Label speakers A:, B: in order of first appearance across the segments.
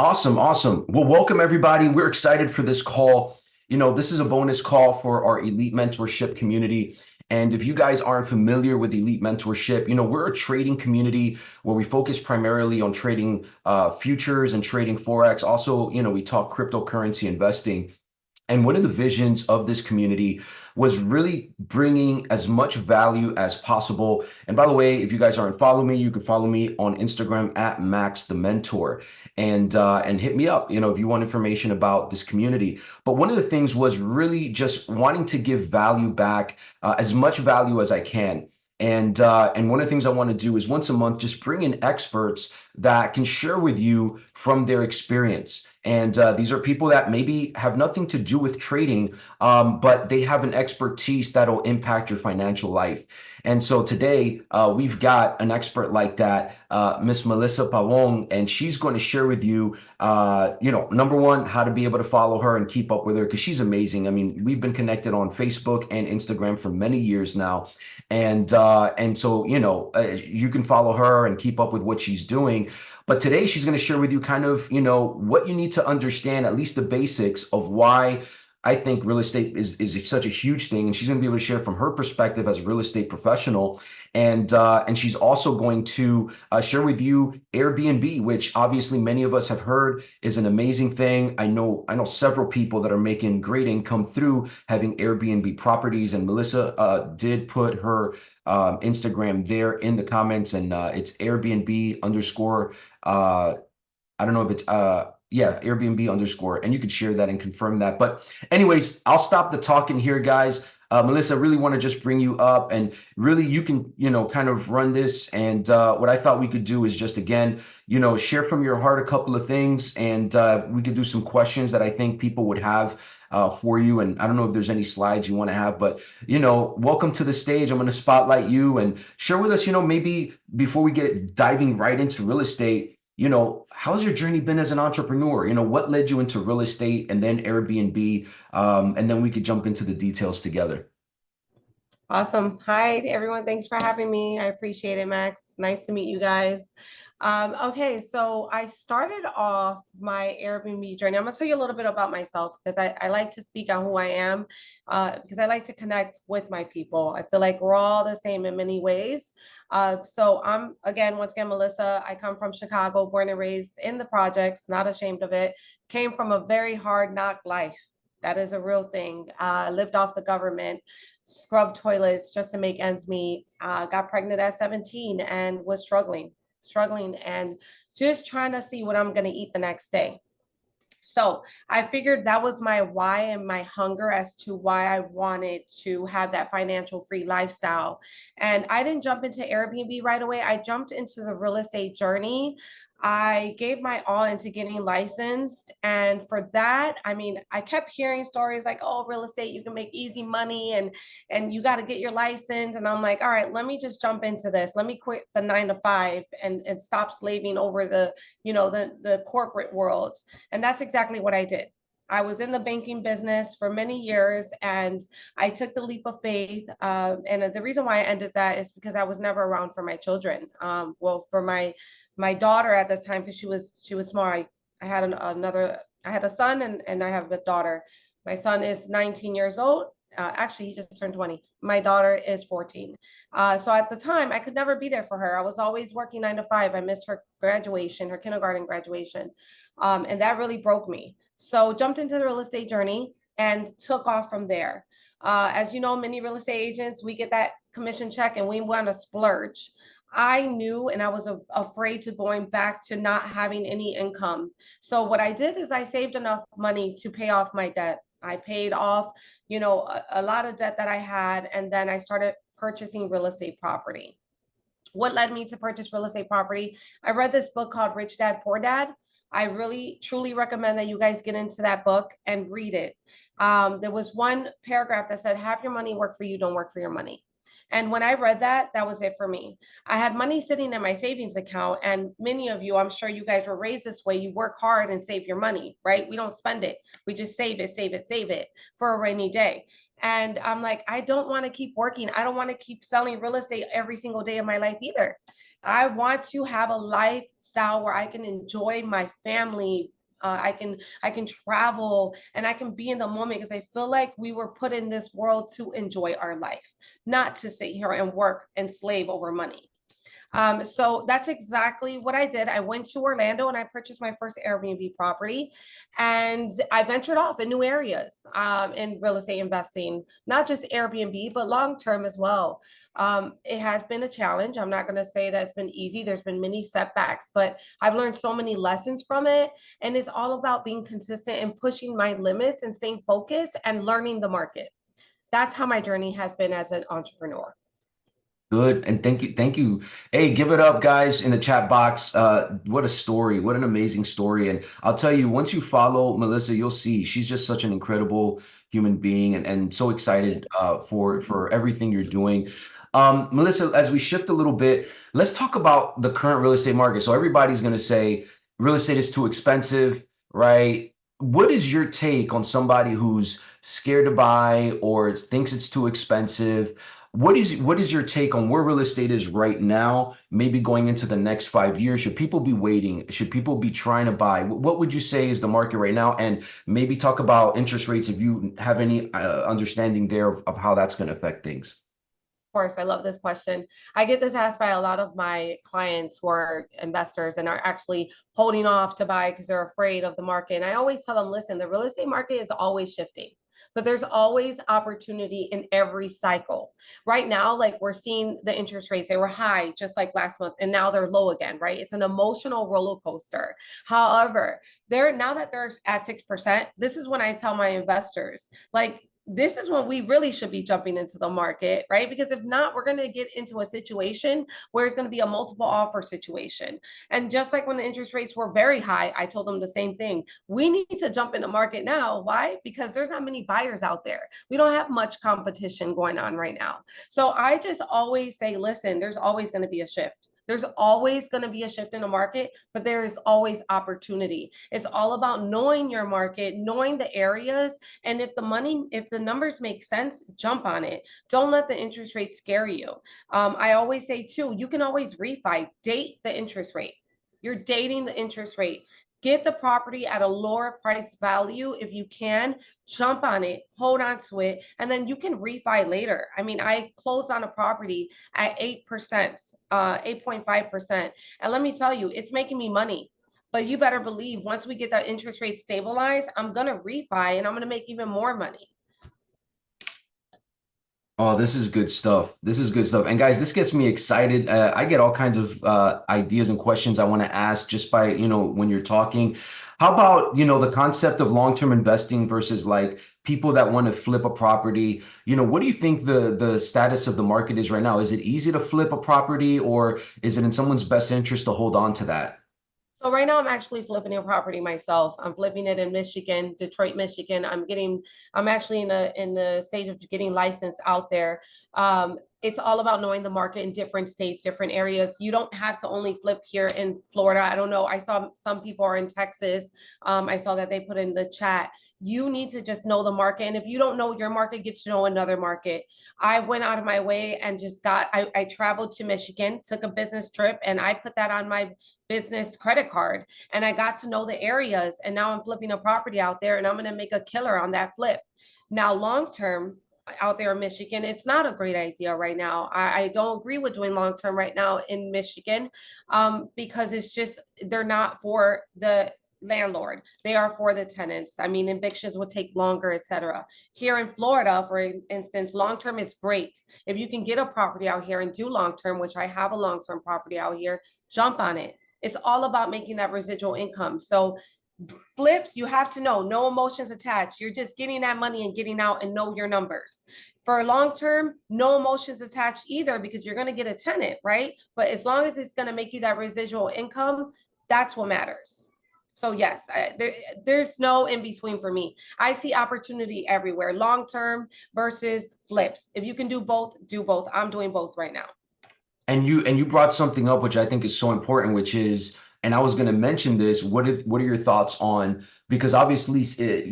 A: Awesome, awesome. Well, welcome everybody. We're excited for this call. This is a bonus call for our elite mentorship community. And if you guys aren't familiar with elite mentorship, we're a trading community where we focus primarily on trading futures and trading Forex. Also, we talk cryptocurrency investing. And one of the visions of this community was really bringing as much value as possible. And by the way, if you guys aren't following me, you can follow me on Instagram at Max the Mentor, and hit me up, if you want information about this community. But one of the things was really just wanting to give value back, as much value as I can. And one of the things I want to do is once a month, just bring in experts that can share with you from their experience. And these are people that maybe have nothing to do with trading, but they have an expertise that'll impact your financial life. And so today we've got an expert like that, Miss Melissa Pavon, and she's going to share with you, number one, how to be able to follow her and keep up with her because she's amazing. I mean, we've been connected on Facebook and Instagram for many years now. And so, you can follow her and keep up with what she's doing. But today she's going to share with you kind of, what you need to understand, at least the basics of why I think real estate is such a huge thing. And she's going to be able to share from her perspective as a real estate professional. And she's also going to share with you Airbnb, which obviously many of us have heard is an amazing thing. I know several people that are making great income through having Airbnb properties. And Melissa did put her Instagram there in the comments, and it's Airbnb underscore. I don't know if it's yeah, Airbnb underscore, and you could share that and confirm that. But anyways, I'll stop the talking here, guys. Melissa, I really want to just bring you up, and really you can, kind of run this. And what I thought we could do is just, again, share from your heart a couple of things, and we could do some questions that I think people would have for you. And I don't know if there's any slides you want to have, but, welcome to the stage. I'm going to spotlight you and share with us, maybe before we get diving right into real estate, how's your journey been as an entrepreneur? What led you into real estate and then Airbnb? And then we could jump into the details together.
B: Awesome. Hi, everyone. Thanks for having me. I appreciate it, Max. Nice to meet you guys. Okay, so I started off my Airbnb journey. I'm going to tell you a little bit about myself because I like to speak on who I am, because I like to connect with my people. I feel like we're all the same in many ways. So I'm, once again, Melissa. I come from Chicago, born and raised in the projects, not ashamed of it. Came from a very hard knock life. That is a real thing. Lived off the government, scrubbed toilets just to make ends meet. Got pregnant at 17 and was struggling and just trying to see what I'm going to eat the next day. So I figured that was my why and my hunger as to why I wanted to have that financial free lifestyle. And I didn't jump into Airbnb right away. I jumped into the real estate journey. I gave my all into getting licensed. And for that, I mean, I kept hearing stories like, oh, real estate, you can make easy money and you got to get your license. And I'm like, all right, let me just jump into this. Let me quit the 9 to 5 and stop slaving over the corporate world. And that's exactly what I did. I was in the banking business for many years and I took the leap of faith. And the reason why I ended that is because I was never around for my children. For my daughter at this time, because she was small. I had I had a son and I have a daughter. My son is 19 years old. Actually, he just turned 20. My daughter is 14. So at the time, I could never be there for her. I was always working 9 to 5. I missed her graduation, her kindergarten graduation. And that really broke me. So jumped into the real estate journey and took off from there. As you know, many real estate agents, we get that commission check and we want to splurge. I knew and I was afraid to going back to not having any income. So what I did is I saved enough money to pay off my debt. I paid off, a lot of debt that I had, and then I started purchasing real estate property. What led me to purchase real estate property? I read this book called Rich Dad, Poor Dad. I really, truly recommend that you guys get into that book and read it. There was one paragraph that said, have your money work for you, don't work for your money. And when I read that, that was it for me. I had money sitting in my savings account. And many of you, I'm sure you guys were raised this way. You work hard and save your money, right? We don't spend it. We just save it for a rainy day. And I'm like, I don't want to keep working. I don't want to keep selling real estate every single day of my life either. I want to have a lifestyle where I can enjoy my family. I can travel and I can be in the moment because I feel like we were put in this world to enjoy our life, not to sit here and work and slave over money. So that's exactly what I did. I went to Orlando and I purchased my first Airbnb property, and I ventured off in new areas in real estate investing, not just Airbnb, but long term as well. It has been a challenge. I'm not going to say that it's been easy. There's been many setbacks, but I've learned so many lessons from it. And it's all about being consistent and pushing my limits and staying focused and learning the market. That's how my journey has been as an entrepreneur.
A: Good. And thank you. Thank you. Hey, give it up, guys, in the chat box. What a story. What an amazing story. And I'll tell you, once you follow Melissa, you'll see she's just such an incredible human being and so excited for everything you're doing. Melissa, as we shift a little bit, let's talk about the current real estate market. So everybody's going to say real estate is too expensive, right? What is your take on somebody who's scared to buy or thinks it's too expensive? What is your take on where real estate is right now, maybe going into the next 5 years? Should people be waiting? Should people be trying to buy? What would you say is the market right now? And maybe talk about interest rates if you have any understanding there of how that's going to affect things.
B: Of course, I love this question. I get this asked by a lot of my clients who are investors and are actually holding off to buy because they're afraid of the market. And I always tell them, listen, the real estate market is always shifting, but there's always opportunity in every cycle. Right now, like we're seeing the interest rates, they were high just like last month, and now they're low again, right? It's an emotional roller coaster. However, they're now that they're at 6%, this is when I tell my investors, like, this is when we really should be jumping into the market, right? Because if not, we're going to get into a situation where it's going to be a multiple offer situation. And just like when the interest rates were very high, I told them the same thing. We need to jump in the market now. Why? Because there's not many buyers out there. We don't have much competition going on right now. So I just always say, listen, there's always going to be a shift. There's always going to be a shift in the market, but there is always opportunity. It's all about knowing your market, knowing the areas, and if the numbers make sense, jump on it. Don't let the interest rate scare you. I always say too, you can always refi, date the interest rate. You're dating the interest rate. Get the property at a lower price value if you can, jump on it, hold on to it, and then you can refi later. I mean, I closed on a property at 8%, 8.5%. And let me tell you, it's making me money. But you better believe once we get that interest rate stabilized, I'm going to refi and I'm going to make even more money.
A: Oh, this is good stuff. This is good stuff. And guys, this gets me excited. I get all kinds of ideas and questions I want to ask just by, when you're talking. How about, the concept of long-term investing versus like people that want to flip a property? What do you think the status of the market is right now? Is it easy to flip a property, or is it in someone's best interest to hold on to that?
B: So right now I'm actually flipping a property myself. I'm flipping it in Michigan, Detroit, Michigan. I'm actually in the stage of getting licensed out there. It's all about knowing the market in different states, different areas. You don't have to only flip here in Florida. I don't know. I saw some people are in Texas. I saw that they put in the chat. You need to just know the market. And if you don't know your market, get to know another market. I went out of my way and I traveled to Michigan, took a business trip, and I put that on my business credit card, and I got to know the areas, and now I'm flipping a property out there and I'm going to make a killer on that flip. Now, long term out there in Michigan, it's not a great idea right now. I don't agree with doing long term right now in Michigan because it's just they're not for the landlord, they are for the tenants. I mean, evictions will take longer, etc. Here in Florida, for instance, long term is great. If you can get a property out here and do long term, which I have a long term property out here, jump on it. It's all about making that residual income. So flips, you have to know, no emotions attached. You're just getting that money and getting out, and know your numbers. For long term, no emotions attached either, because you're going to get a tenant, right? But as long as it's going to make you that residual income, that's what matters. So yes, there's no in between for me. I see opportunity everywhere, long term versus flips. If you can do both, do both. I'm doing both right now.
A: And you brought something up which I think is so important, which is, and I was going to mention this. What are your thoughts on, because obviously,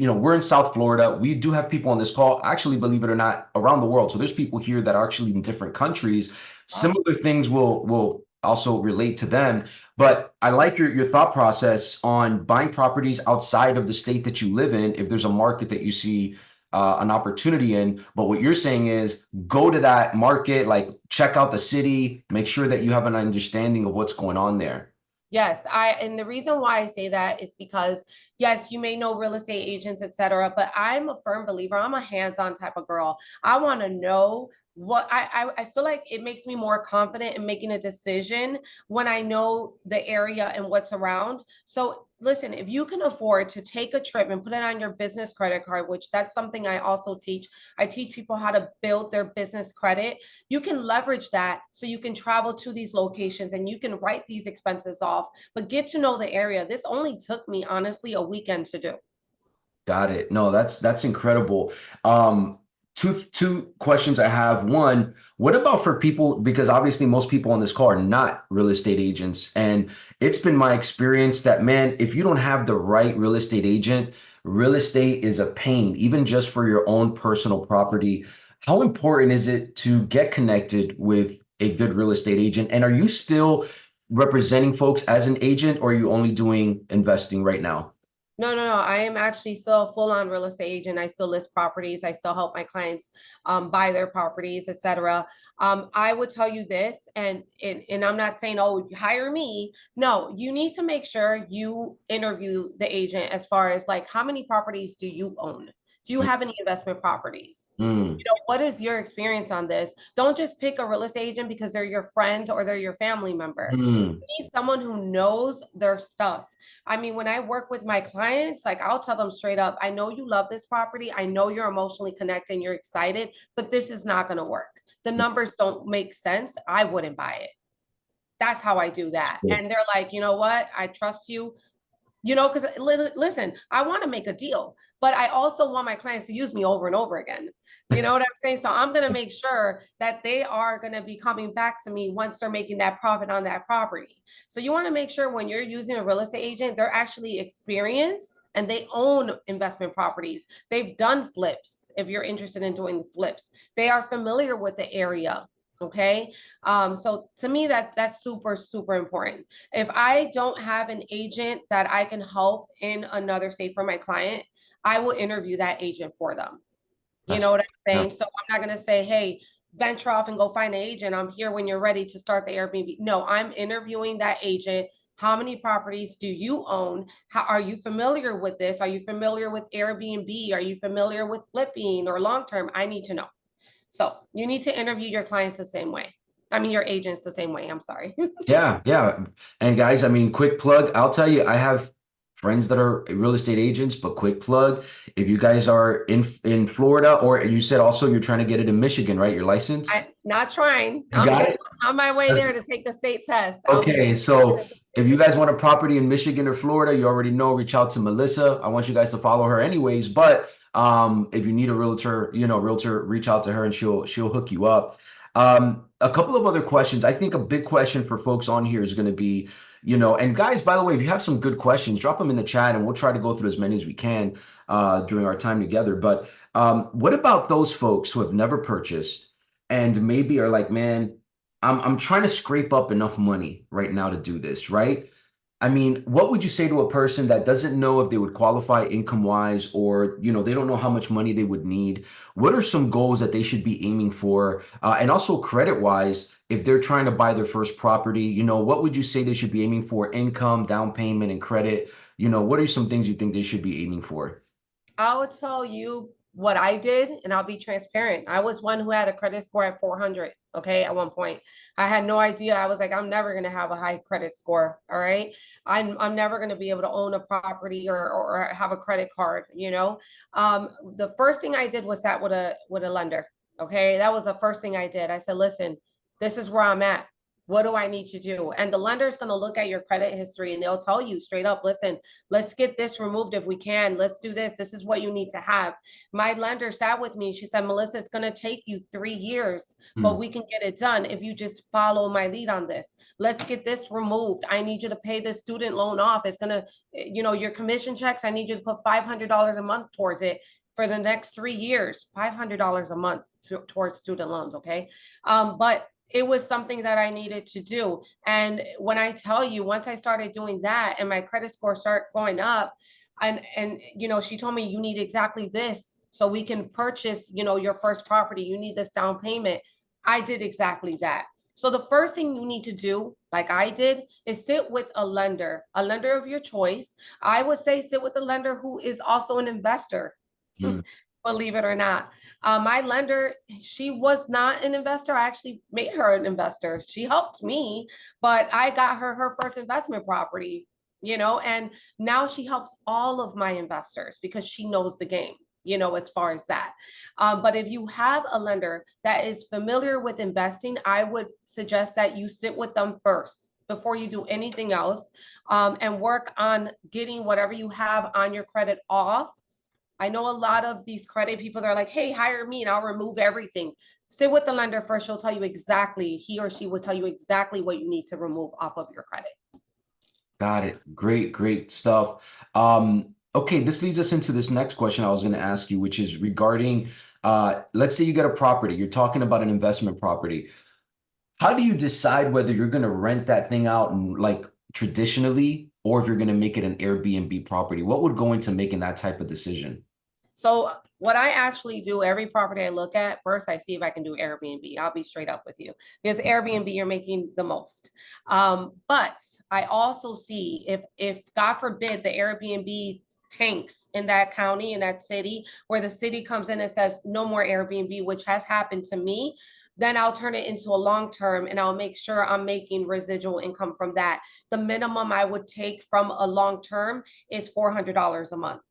A: we're in South Florida. We do have people on this call, actually, believe it or not, around the world. So there's people here that are actually in different countries. Similar things will also relate to them. But I like your thought process on buying properties outside of the state that you live in if there's a market that you see an opportunity in. But what you're saying is go to that market, like check out the city, make sure that you have an understanding of what's going on there.
B: Yes, and the reason why I say that is because yes, you may know real estate agents, etc., but I'm a firm believer. I'm a hands-on type of girl. I want to know what I feel like it makes me more confident in making a decision when I know the area and what's around. So listen, if you can afford to take a trip and put it on your business credit card, which that's something I also teach. I teach people how to build their business credit. You can leverage that so you can travel to these locations and you can write these expenses off, but get to know the area. This only took me honestly a weekend to do.
A: Got it. No, that's incredible. Two questions I have. One, what about for people, because obviously most people on this call are not real estate agents, and it's been my experience that, man, if you don't have the right real estate agent, real estate is a pain, even just for your own personal property. How important is it to get connected with a good real estate agent? And are you still representing folks as an agent, or are you only doing investing right now?
B: No, no, no. I am actually still a full-on real estate agent. I still list properties. I still help my clients buy their properties, etc. I would tell you this, and I'm not saying, oh, hire me. No, you need to make sure you interview the agent as far as like how many properties do you own? Do you have any investment properties?
A: Mm,
B: You know, what is your experience on this? Don't just pick a real estate agent because they're your friend or they're your family member.
A: mm,
B: You need someone who knows their stuff. I mean, when I work with my clients, like I'll tell them straight up, I know you love this property. I know you're emotionally connected and you're excited, but this is not going to work. The numbers don't make sense. I wouldn't buy it. That's how I do that.
A: mm.
B: And they're like, you know what? I trust you. You know, because listen, I want to make a deal, but I also want my clients to use me over and over again. You know what I'm saying? So I'm going to make sure that they are going to be coming back to me once they're making that profit on that property. So you want to make sure when you're using a real estate agent, they're actually experienced and they own investment properties. They've done flips. If you're interested in doing flips, they are familiar with the area. Okay. So to me, that's super, super important. If I don't have an agent that I can help in another state for my client, I will interview that agent for them. You know
A: That's
B: what I'm
A: yeah.
B: saying? So I'm not going to say, hey, venture off and go find an agent. I'm here when you're ready to start the Airbnb. No, I'm interviewing that agent. How many properties do you own? How are you familiar with this? Are you familiar with Airbnb? Are you familiar with flipping or long term? I need to know. So you need to interview your clients the same way. I mean, your agents the same way. I'm sorry.
A: Yeah, yeah. And guys, I mean, quick plug, I'll tell you, I have friends that are real estate agents, but quick plug, if you guys are in Florida, or you said also you're trying to get it in Michigan, right? Your license?
B: I not trying.
A: You got it?
B: On my way there to take the state test. I'll be
A: Okay, so if you guys want a property in Michigan or Florida, you already know, reach out to Melissa. I want you guys to follow her anyways, but if you need a realtor, realtor, reach out to her and she'll hook you up. A couple of other questions. I think a big question for folks on here is going to be, and guys, by the way, if you have some good questions, drop them in the chat and we'll try to go through as many as we can during our time together. But what about those folks who have never purchased and maybe are like, man, I'm trying to scrape up enough money right now to do this, right? I mean, what would you say to a person that doesn't know if they would qualify income wise, or they don't know how much money they would need? What are some goals that they should be aiming for? And also credit wise, if they're trying to buy their first property, what would you say they should be aiming for? Income, down payment, and credit. What are some things you think they should be aiming for?
B: I would tell you what I did, and I'll be transparent. I was one who had a credit score at 400. Okay, at one point, I had no idea. I was like, I'm never going to have a high credit score. All right, I'm never going to be able to own a property or have a credit card. The first thing I did was sat with a lender. Okay, that was the first thing I did. I said, listen, this is where I'm at. What do I need to do? And the lender is going to look at your credit history and they'll tell you straight up, listen, let's get this removed if we can. Let's do this. This is what you need to have. My lender sat with me. She said, Melissa, it's going to take you 3 years, but
A: Hmm.
B: we can get it done if you just follow my lead on this. Let's get this removed. I need you to pay the student loan off. It's going to, your commission checks, I need you to put $500 a month towards it for the next 3 years, $500 a month towards student loans. Okay. But it was something that I needed to do. And when I tell you, once I started doing that and my credit score started going up, and she told me you need exactly this so we can purchase, your first property. You need this down payment. I did exactly that. So the first thing you need to do, like I did, is sit with a lender of your choice. I would say sit with a lender who is also an investor.
A: Mm.
B: Believe it or not. My lender, she was not an investor. I actually made her an investor. She helped me, but I got her first investment property, and now she helps all of my investors because she knows the game, as far as that. But if you have a lender that is familiar with investing, I would suggest that you sit with them first before you do anything else, and work on getting whatever you have on your credit off. I know a lot of these credit people, they're like, hey, hire me and I'll remove everything. Sit with the lender first. She'll tell you exactly, he or she will tell you exactly what you need to remove off of your credit.
A: Got it. Great, great stuff. Okay, this leads us into this next question I was going to ask you, which is regarding, let's say you get a property, you're talking about an investment property. How do you decide whether you're going to rent that thing out and like traditionally, or if you're going to make it an Airbnb property? What would go into making that type of decision?
B: So what I actually do, every property I look at, first I see if I can do Airbnb. I'll be straight up with you because Airbnb, you're making the most. But I also see if God forbid the Airbnb tanks in that county, in that city, where the city comes in and says no more Airbnb, which has happened to me, then I'll turn it into a long term and I'll make sure I'm making residual income from that. The minimum I would take from a long term is $400 a month.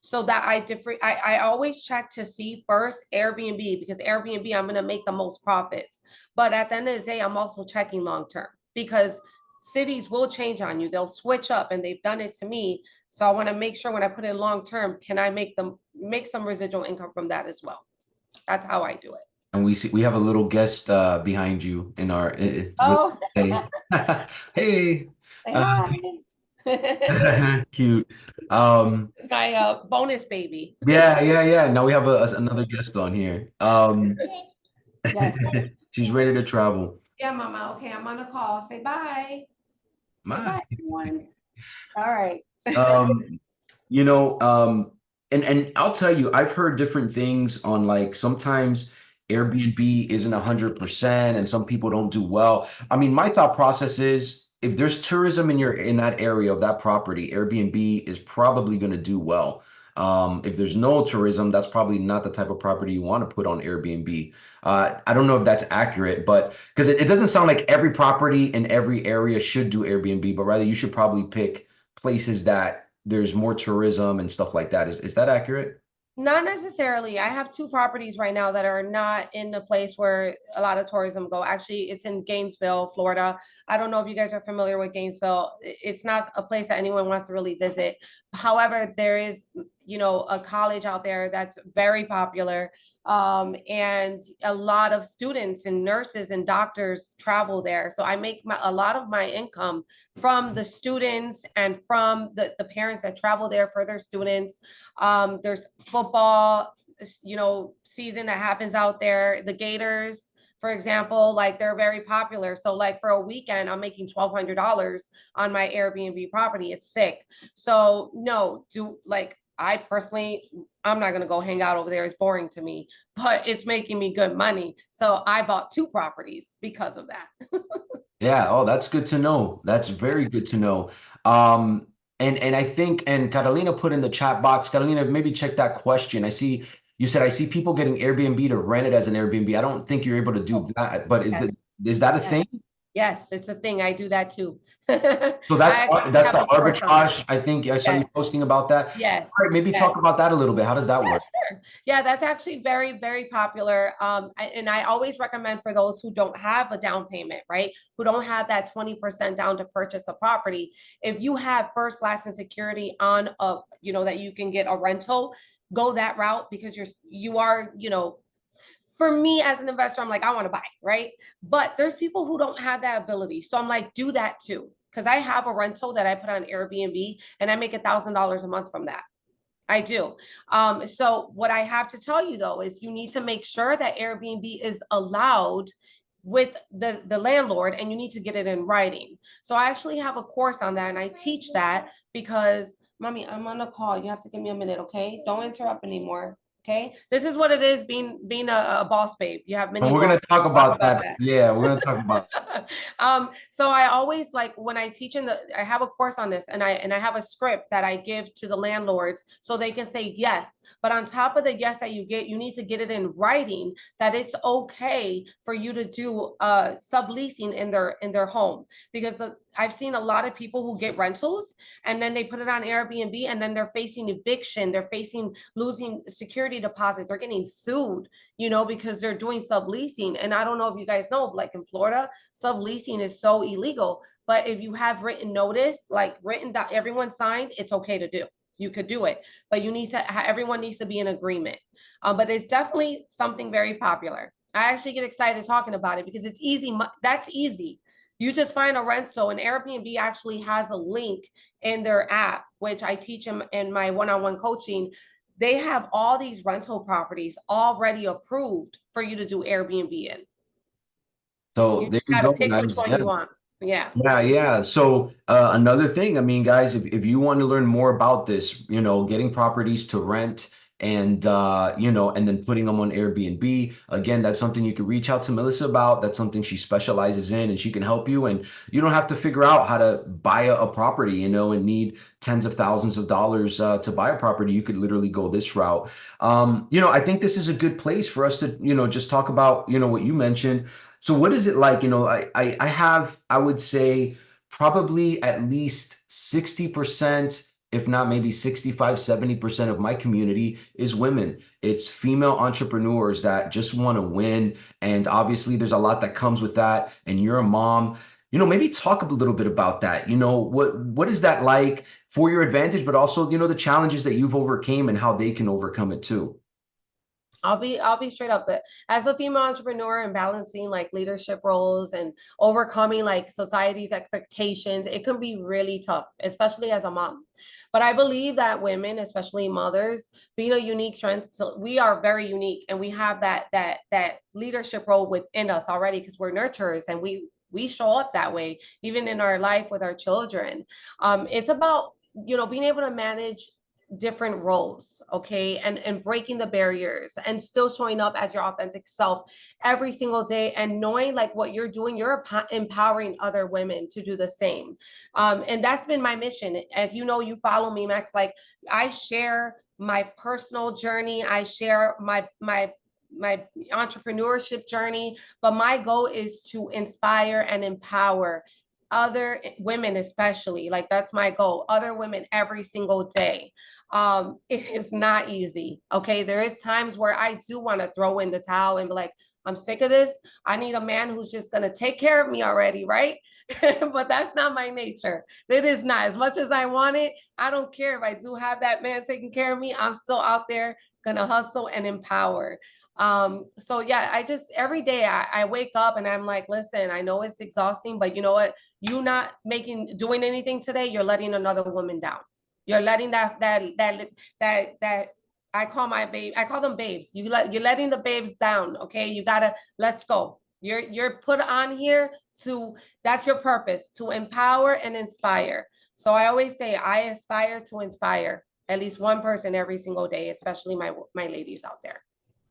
B: So that I always check to see first Airbnb, because Airbnb, I'm going to make the most profits. But at the end of the day, I'm also checking long term because cities will change on you. They'll switch up, and they've done it to me. So I want to make sure when I put in long term, can I make some residual income from that as well? That's how I do it.
A: And we have a little guest behind you in our with
B: Oh,
A: hey. Hey.
B: say
A: Uh,
B: hi.
A: cute. Um,
B: It's my bonus baby.
A: yeah. Now we have another guest on here.
B: Yes.
A: She's ready to travel.
B: Yeah, mama. Okay, I'm on a call. Say bye. Say
A: My.
B: bye, everyone. All right.
A: Um, you know, and I'll tell you, I've heard different things on like sometimes Airbnb isn't 100% and some people don't do well. I mean, my thought process is if there's tourism in that area of that property, Airbnb is probably going to do well. If there's no tourism, that's probably not the type of property you want to put on Airbnb. I don't know if that's accurate, but because it doesn't sound like every property in every area should do Airbnb, but rather you should probably pick places that there's more tourism and stuff like that. Is that accurate?
B: Not necessarily. I have two properties right now that are not in the place where a lot of tourism go. Actually, it's in Gainesville, Florida. I don't know if you guys are familiar with Gainesville. It's not a place that anyone wants to really visit. However, there is, a college out there that's very popular. And a lot of students and nurses and doctors travel there. So I make a lot of my income from the students and from the parents that travel there for their students. There's football, season that happens out there. The Gators, for example, like they're very popular. So like for a weekend, I'm making $1,200 on my Airbnb property. It's sick. So no, I personally, I'm not going to go hang out over there. It's boring to me, but it's making me good money. So I bought two properties because of that.
A: Yeah, oh, that's good to know. That's very good to know. Um, and I think, and Catalina put in the chat box, Catalina, maybe check that question. You said I see people getting Airbnb to rent it as an Airbnb. I don't think you're able to do that, but
B: Yes.
A: is that a
B: Yes.
A: thing?
B: Yes, it's a thing. I do that too.
A: So
B: I
A: that's
B: actually
A: that's
B: have
A: the
B: a course on that.
A: arbitrage. I think I saw you
B: Yes.
A: posting about that.
B: Yes.
A: All right, maybe
B: Yes.
A: talk about that a little bit. How does that
B: Yeah,
A: work?
B: sure. Yeah, that's actually very, very popular. And I always recommend for those who don't have a down payment, right? Who don't have that 20% down to purchase a property. If you have first, last, and security on that you can get a rental, go that route because you are, for me as an investor, I'm like, I want to buy, right? But there's people who don't have that ability. So I'm like, do that too. Because I have a rental that I put on Airbnb and I make $1,000 a month from that. I do. So what I have to tell you though is you need to make sure that Airbnb is allowed with the landlord, and you need to get it in writing. So I actually have a course on that, and I teach that because, mommy, I'm on a call. You have to give me a minute, okay? Don't interrupt anymore. Okay, this is what it is being a boss babe. You have
A: And
B: many
A: we're
B: roles.
A: gonna talk
B: We'll talk
A: about
B: about
A: that.
B: that.
A: Yeah, we're gonna talk about.
B: So I always, like, when I teach I have a course on this, and I have a script that I give to the landlords so they can say yes. But on top of the yes that you get, you need to get it in writing that it's okay for you to do subleasing in their home, because I've seen a lot of people who get rentals and then they put it on Airbnb, and then they're facing eviction, they're facing losing security deposit, they're getting sued, because they're doing subleasing. And I don't know if you guys know, like in Florida, subleasing is so illegal. But if you have written notice, like written that everyone signed, it's okay to do. You could do it, but everyone needs to be in agreement. But it's definitely something very popular. I actually get excited talking about it because it's easy. That's easy. You just find a rental, and Airbnb actually has a link in their app, which I teach them in my one-on-one coaching. They have all these rental properties already approved for you to do Airbnb in.
A: So
B: You
A: there you
B: got to
A: go,
B: pick which
A: guys.
B: one
A: Yeah.
B: you want. Yeah.
A: Yeah, yeah. So another thing, I mean, guys, if you want to learn more about this, getting properties to rent and and then putting them on Airbnb, again, that's something you can reach out to Melissa about. That's something she specializes in, and she can help you. And you don't have to figure out how to buy a property, and need tens of thousands of dollars to buy a property. You could literally go this route. I think this is a good place for us to, just talk about, what you mentioned. So what is it like? I have, I would say probably at least 60%, if not maybe 65, 70% of my community is women. It's female entrepreneurs that just want to win. And obviously there's a lot that comes with that. And you're a mom, maybe talk a little bit about that. What is that like for your advantage, but also, the challenges that you've overcame and how they can overcome it too.
B: I'll be straight up that as a female entrepreneur and balancing like leadership roles and overcoming like society's expectations, it can be really tough, especially as a mom. But I believe that women, especially mothers, being a unique strength, so we are very unique, and we have that leadership role within us already because we're nurturers, and we show up that way even in our life with our children. It's about being able to manage different roles, okay, and breaking the barriers and still showing up as your authentic self every single day, and knowing like what you're doing, you're empowering other women to do the same. And that's been my mission. As you know, you follow me, Max, like I share my personal journey, I share my entrepreneurship journey, but my goal is to inspire and empower other women, especially, like that's my goal, other women every single day. It is not easy, okay? There is times where I do want to throw in the towel and be like, I'm sick of this, I need a man who's just going to take care of me already, right? But that's not my nature. It is not. As much as I want it, I don't care if I do have that man taking care of me, I'm still out there gonna hustle and empower. So yeah, I just every day I wake up and I'm like, listen, I know it's exhausting, but you know what, you not doing anything today, you're letting another woman down. You're letting that I call them babes. You're letting the babes down. Okay, you gotta, let's go. You're put on here to, that's your purpose, to empower and inspire. So I always say I aspire to inspire at least one person every single day, especially my ladies out there.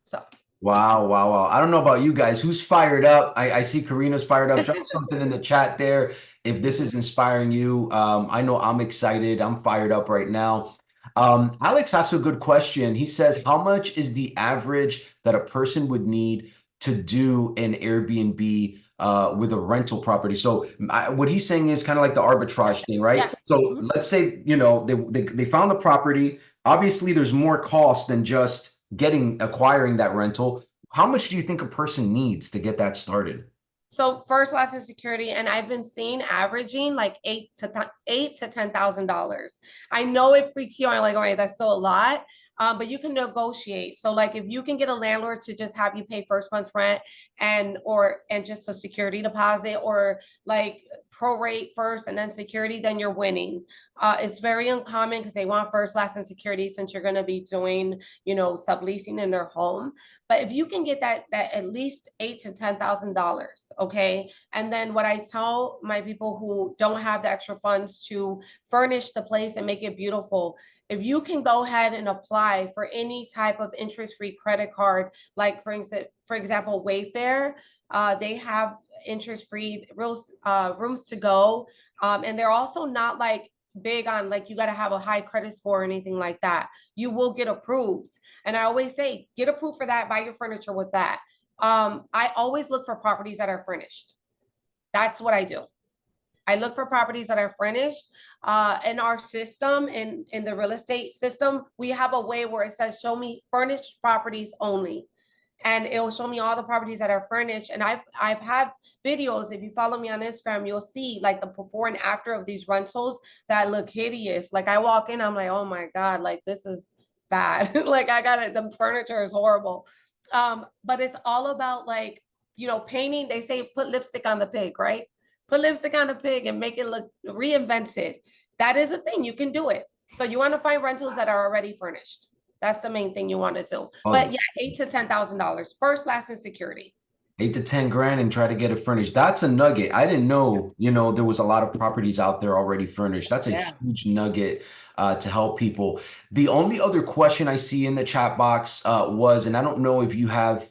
B: So
A: Wow, wow, wow. I don't know about you guys. Who's fired up? I see Karina's fired up. Drop something in the chat there if this is inspiring you. I know I'm excited. I'm fired up right now. Alex asked a good question. He says, how much is the average that a person would need to do an Airbnb with a rental property? So what he's saying is kind of like the arbitrage thing, right?
B: yeah.
A: So
B: Mhm.
A: let's say, they found the property. Obviously, there's more cost than just acquiring that rental. How much do you think a person needs to get that started?
B: So first, last, and security, and I've been seeing averaging like $8,000 to $10,000. I know it freaks you out, like, all right, that's still a lot. but you can negotiate. So like if you can get a landlord to just have you pay first month's rent and just a security deposit, or like prorate first and then security, then you're winning. It's very uncommon because they want first, last, and security since you're going to be doing, subleasing in their home. But if you can get that at least $8,000 to $10,000, okay. And then what I tell my people who don't have the extra funds to furnish the place and make it beautiful, if you can go ahead and apply for any type of interest-free credit card, like for example, Wayfair, they have interest-free rooms to go, and they're also not like big on like you got to have a high credit score or anything like that. You will get approved, and I always say get approved for that. Buy your furniture with that. I always look for properties that are furnished. That's what I do. I look for properties that are furnished. In our system, in the real estate system, we have a way where it says, show me furnished properties only. And it will show me all the properties that are furnished. And I've had videos. If you follow me on Instagram, you'll see like the before and after of these rentals that look hideous. Like I walk in, I'm like, oh my God, like this is bad. Like I got it. The furniture is horrible. But it's all about like, painting. They say put lipstick on the pig, right? Put lipstick on the pig and make it look reinvented. That is a thing. You can do it. So you want to find rentals that are already furnished. That's the main thing you want to do. But yeah, $8,000 to $10,000 first, last, and security.
A: 8 to 10 grand and try to get it furnished. That's a nugget. I didn't know, there was a lot of properties out there already furnished. That's a
B: Yeah.
A: huge nugget to help people. The only other question I see in the chat box was, and I don't know if you have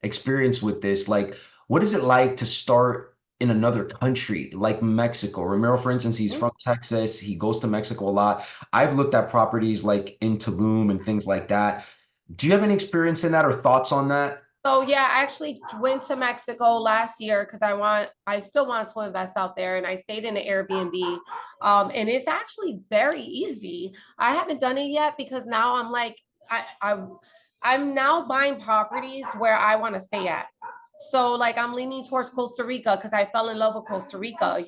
A: experience with this, like, what is it like to start in another country like Mexico? Ramiro, for instance, he's from Texas. He goes to Mexico a lot. I've looked at properties like in Tulum and things like that. Do you have any experience in that or thoughts on that?
B: So yeah, I actually went to Mexico last year because I still want to invest out there, and I stayed in an Airbnb. And it's actually very easy. I haven't done it yet because now I'm like, I'm now buying properties where I want to stay at. So like I'm leaning towards Costa Rica because I fell in love with Costa Rica.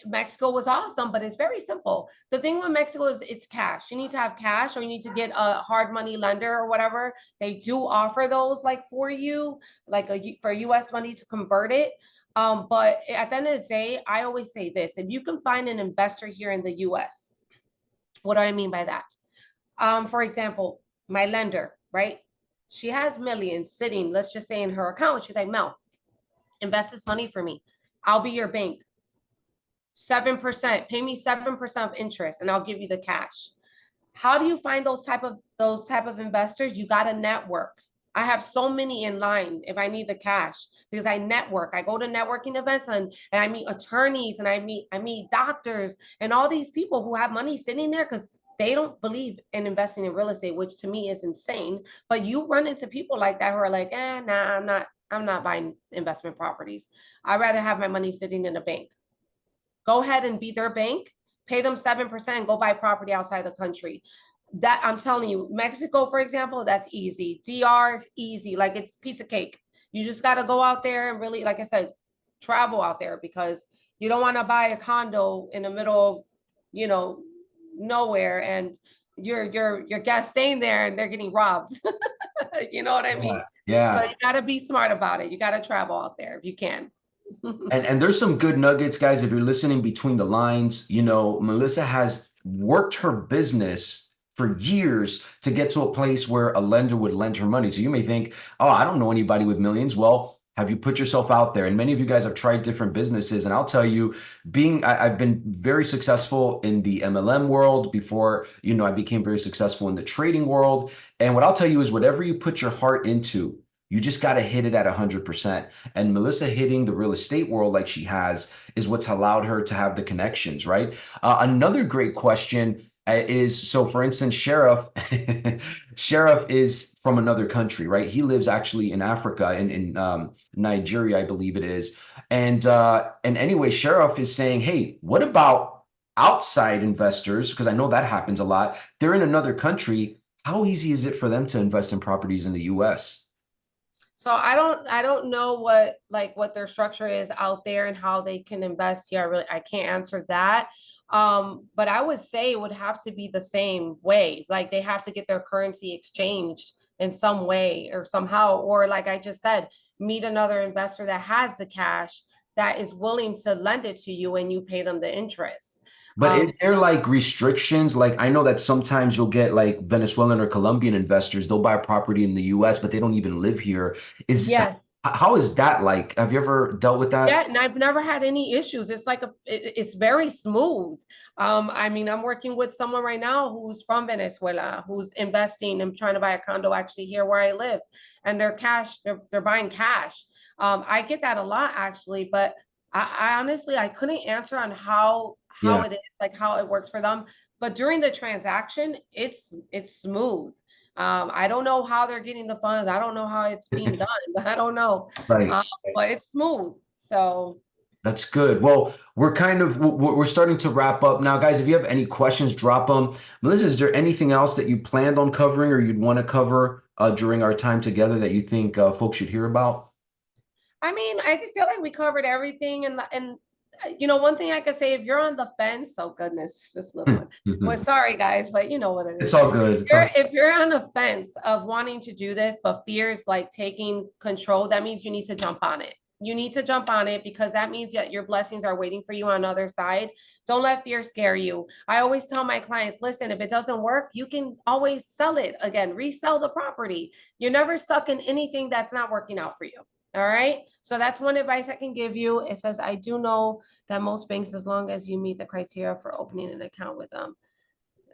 B: Mexico was awesome, but it's very simple. The thing with Mexico is it's cash. You need to have cash, or you need to get a hard money lender or whatever. They do offer those like for you, like for US money to convert it. But at the end of the day, I always say this: if you can find an investor here in the US, what do I mean by that? For example, my lender, right? She has millions sitting, let's just say in her account. She's like, Mel, invest this money for me. I'll be your bank. 7%, pay me 7% of interest and I'll give you the cash. How do you find those type of investors? You got to network. I have so many in line if I need the cash because I network. I go to networking events and I meet attorneys and I meet doctors and all these people who have money sitting there because they don't believe in investing in real estate, which to me is insane. But you run into people like that who are like, nah, I'm not buying investment properties. I'd rather have my money sitting in a bank. Go ahead and be their bank, pay them 7%, go buy property outside the country. That I'm telling you, Mexico, for example, that's easy. DR, easy. Like it's a piece of cake. You just got to go out there and really, like I said, travel out there because you don't want to buy a condo in the middle of, nowhere and your guests staying there and they're getting robbed. You know what I mean?
A: Yeah.
B: So you got to be smart about it. You got to travel out there if you can.
A: And there's some good nuggets, guys. If you're listening between the lines, Melissa has worked her business for years to get to a place where a lender would lend her money. So you may think, oh, I don't know anybody with millions. Well, have you put yourself out there? And many of you guys have tried different businesses. And I'll tell you, I've been very successful in the MLM world before, I became very successful in the trading world. And what I'll tell you is whatever you put your heart into, you just got to hit it at 100%. And Melissa hitting the real estate world like she has is what's allowed her to have the connections, right? Another great question is, so for instance, Sheriff, Sheriff is from another country, right? He lives actually in Africa, in Nigeria, I believe it is. And anyway, Sheriff is saying, hey, what about outside investors? Because I know that happens a lot. They're in another country. How easy is it for them to invest in properties in the US?
B: So I don't know what their structure is out there and how they can invest here. I can't answer that. But I would say it would have to be the same way. Like they have to get their currency exchanged in some way or somehow, or like I just said, meet another investor that has the cash that is willing to lend it to you and you pay them the interest.
A: But is
B: So
A: there like restrictions? Like I know that sometimes you'll get like Venezuelan or Colombian investors, they'll buy a property in the US, but they don't even live here. Is
B: yes.
A: how is that like? Have you ever dealt with
B: Yeah,
A: that?
B: and I've never had any issues. It's very smooth. I mean, I'm working with someone right now who's from Venezuela, who's investing and trying to buy a condo actually here where I live, and they're buying cash. I get that a lot actually, but I honestly I couldn't answer on how
A: Yeah.
B: it is, like how it works for them. But during the transaction, it's smooth. I don't know how they're getting the funds. I don't know how it's being done, but I don't know.
A: Right.
B: But it's smooth. So
A: That's good. Well, we're starting to wrap up now, guys. If you have any questions, drop them. Melissa, is there anything else that you planned on covering or you'd want to cover during our time together that you think folks should hear about?
B: I mean, I just feel like we covered everything, and one thing I could say, if you're on the fence, oh goodness, this little one. Well, sorry guys, but you know what it
A: It's
B: is.
A: all good. It's all
B: If you're on the fence of wanting to do this, but fears like taking control, that means you need to jump on it. You need to jump on it because that means that your blessings are waiting for you on the other side. Don't let fear scare you. I always tell my clients, listen, if it doesn't work, you can always sell it again, resell the property. You're never stuck in anything that's not working out for you. All right. So that's one advice I can give you. It says, I do know that most banks, as long as you meet the criteria for opening an account with them,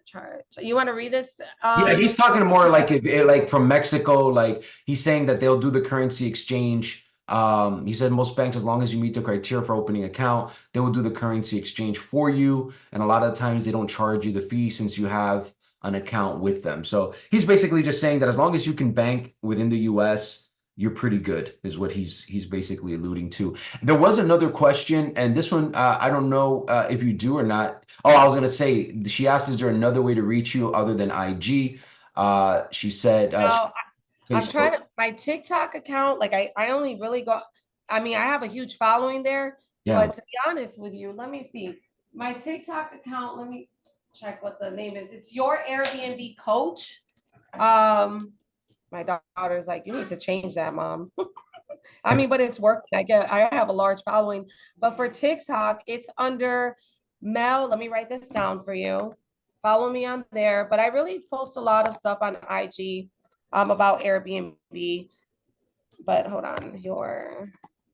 B: charge. You want to read this?
A: Yeah, he's talking more like if like from Mexico, like he's saying that they'll do the currency exchange. He said most banks, as long as you meet the criteria for opening account, they will do the currency exchange for you. And a lot of times they don't charge you the fee since you have an account with them. So he's basically just saying that as long as you can bank within the US, you're pretty good, is what he's basically alluding to. There was another question, and this one I don't know if you do or not. Oh, I was gonna say, she asked, is there another way to reach you other than IG? She said
B: No, I'm
A: Facebook.
B: trying to, my TikTok account, like I only really go, I mean, I have a huge following there,
A: Yeah.
B: but to be honest with you, let me see. My TikTok account, let me check what the name is. It's your Airbnb coach. Um, my daughter's like, you need to change that, mom. I mean, but it's working. I have a large following. But for TikTok, it's under Mel. Let me write this down for you. Follow me on there. But I really post a lot of stuff on IG about Airbnb. But hold on,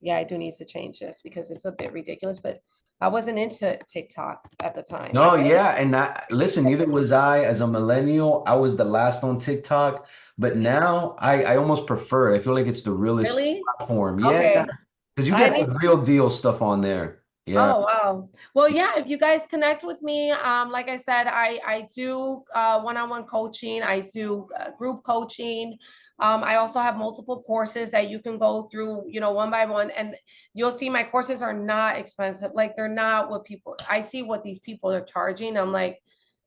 B: yeah, I do need to change this because it's a bit ridiculous. But I wasn't into TikTok at the time.
A: No, yeah, and listen, neither was I. As a millennial, I was the last on TikTok, but now I almost prefer it. I feel like it's the realest
B: Really?
A: platform. Yeah,
B: Okay.
A: because you
B: I
A: get
B: need
A: the real deal stuff on there. Yeah.
B: Oh, wow. Well, yeah, if you guys connect with me, like I said, I do one-on-one coaching, I do group coaching. I also have multiple courses that you can go through, one by one, and you'll see my courses are not expensive. Like they're not what people, I see what these people are charging. I'm like,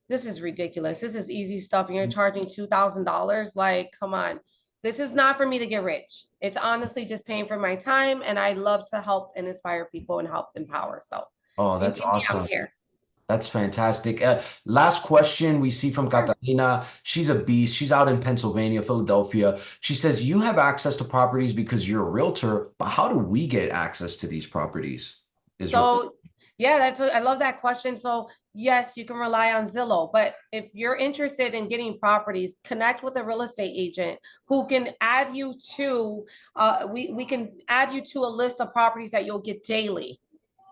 B: this is ridiculous. This is easy stuff, and you're charging $2,000. Like, come on. This is not for me to get rich. It's honestly just paying for my time, and I love to help and inspire people and help empower. So
A: Oh,
B: you
A: that's
B: get me out
A: awesome.
B: here.
A: That's fantastic. Last question we see from
B: Sure.
A: Catalina. She's a beast. She's out in Pennsylvania, Philadelphia. She says, you have access to properties because you're a realtor, but how do we get access to these properties? Is her
B: So yeah, I love that question. So yes, you can rely on Zillow, but if you're interested in getting properties, connect with a real estate agent who can add you to we can add you to a list of properties that you'll get daily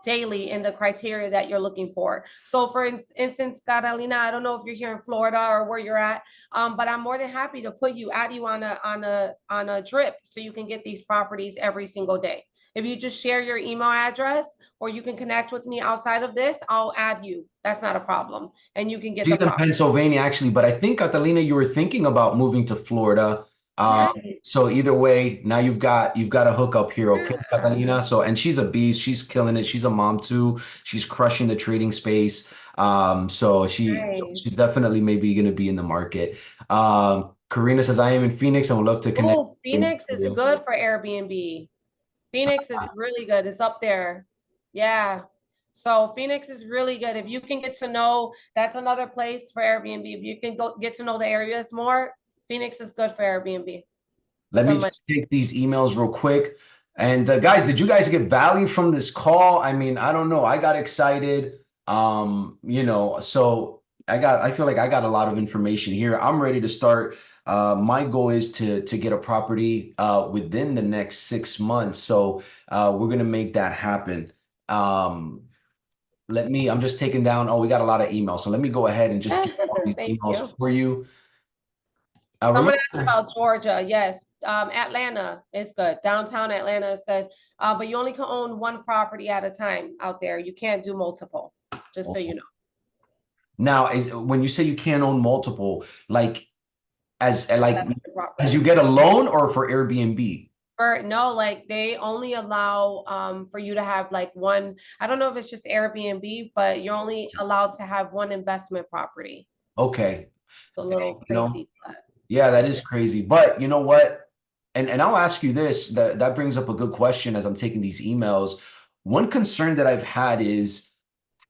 B: in the criteria that you're looking for. So for instance, Carolina, I don't know if you're here in Florida or where you're at, but I'm more than happy to add you on a drip so you can get these properties every single day. If you just share your email address or you can connect with me outside of this, I'll add you. That's not a problem. And you can get the
A: She's in
B: property.
A: Pennsylvania, actually, but I think Catalina, you were thinking about moving to Florida.
B: Right.
A: So either way, now you've got a hookup here, okay,
B: Yeah.
A: Catalina? So and she's a beast, she's killing it. She's a mom too. She's crushing the trading space. So she's
B: Nice.
A: definitely maybe gonna be in the market. Karina says, I am in Phoenix. I would love to connect.
B: Oh, Phoenix is good for Airbnb. Phoenix is really good. It's up there. Yeah. So Phoenix is really good. If you can get to know, that's another place for Airbnb. If you can go get to know the areas more, Phoenix is good for Airbnb.
A: Let me
B: Good money.
A: just take these emails real quick. And guys, did you guys get value from this call? I mean, I don't know. I got excited. So I feel like I got a lot of information here. I'm ready to start. My goal is to get a property within the next 6 months. So we're gonna make that happen. Um, I'm just taking down, oh, we got a lot of emails. So let me go ahead and just get all these
B: Thank
A: emails
B: you.
A: for you.
B: Someone asked
A: Remember,
B: about Georgia. Yes. Atlanta is good. Downtown Atlanta is good. But you only can own one property at a time out there. You can't do multiple, just so you know.
A: now is when you say you can't own multiple, like as
B: Investment
A: as you
B: properties.
A: get a loan or for Airbnb?
B: Or no, like they only allow for you to have like one. I don't know if it's just Airbnb, but you're only allowed to have one investment property.
A: Okay.
B: It's a little
A: You know,
B: crazy, but
A: yeah, that is crazy. But you know what? And I'll ask you this, that brings up a good question as I'm taking these emails. One concern that I've had is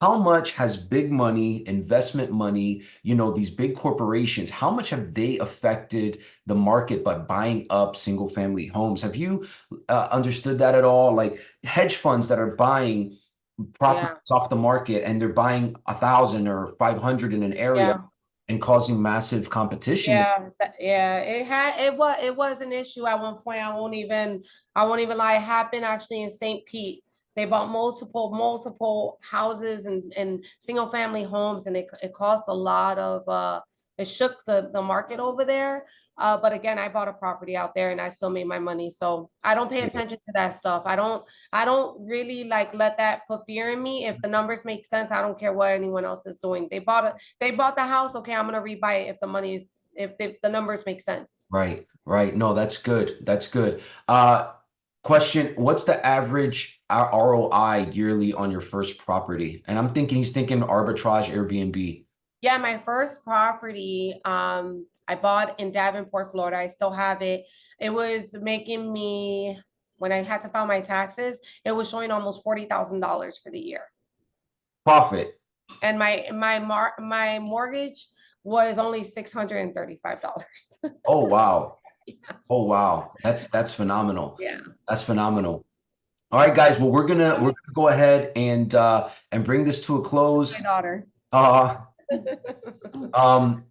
A: how much has big money, investment money, these big corporations, how much have they affected the market by buying up single family homes? Have you understood that at all? Like hedge funds that are buying properties
B: yeah,
A: off the market and they're buying 1,000 or 500 in an area
B: yeah.
A: and causing massive competition.
B: Yeah, it was an issue at one point. I won't even lie. It happened actually in St. Pete. They bought multiple houses and single family homes, and it cost a lot of it shook the market over there. But again, I bought a property out there and I still made my money. So I don't pay attention to that stuff. I don't really like let that put fear in me. If the numbers make sense, I don't care what anyone else is doing. They bought the house. Okay, I'm gonna rebuy it if the money is if the numbers make sense.
A: Right, right. No, that's good. That's good. Question, what's the average ROI yearly on your first property? And he's thinking arbitrage Airbnb.
B: Yeah, my first property, I bought in Davenport, Florida. I still have it. It was making me when I had to file my taxes, it was showing almost $40,000 for the year.
A: Profit.
B: And my mortgage was only $635.
A: Oh wow. Oh wow. That's phenomenal.
B: Yeah.
A: That's phenomenal. All right, guys. Well, we're gonna go ahead and bring this to a
B: My
A: close.
B: daughter.
A: Uh um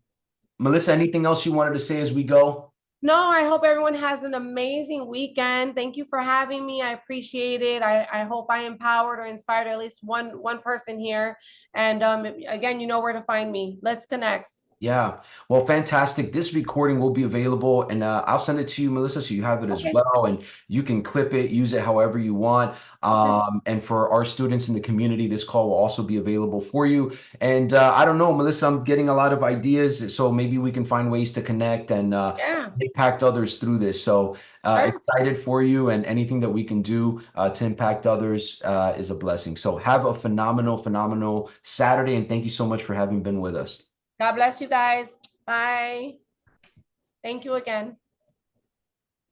A: Melissa, anything else you wanted to say as we go?
B: No, I hope everyone has an amazing weekend. Thank you for having me. I appreciate it. I hope I empowered or inspired at least one person here. And again, you know where to find me. Let's connect.
A: Yeah. Well, fantastic. This recording will be available and I'll send it to you, Melissa, so you have it as
B: Okay.
A: well. And you can clip it, use it however you want.
B: Okay.
A: And for our students in the community, this call will also be available for you. And I don't know, Melissa, I'm getting a lot of ideas. So maybe we can find ways to connect and
B: Yeah.
A: impact others through this. So
B: Sure.
A: excited for you, and anything that we can do to impact others is a blessing. So have a phenomenal, phenomenal Saturday. And thank you so much for having been with us.
B: God bless you guys. Bye. Thank you again.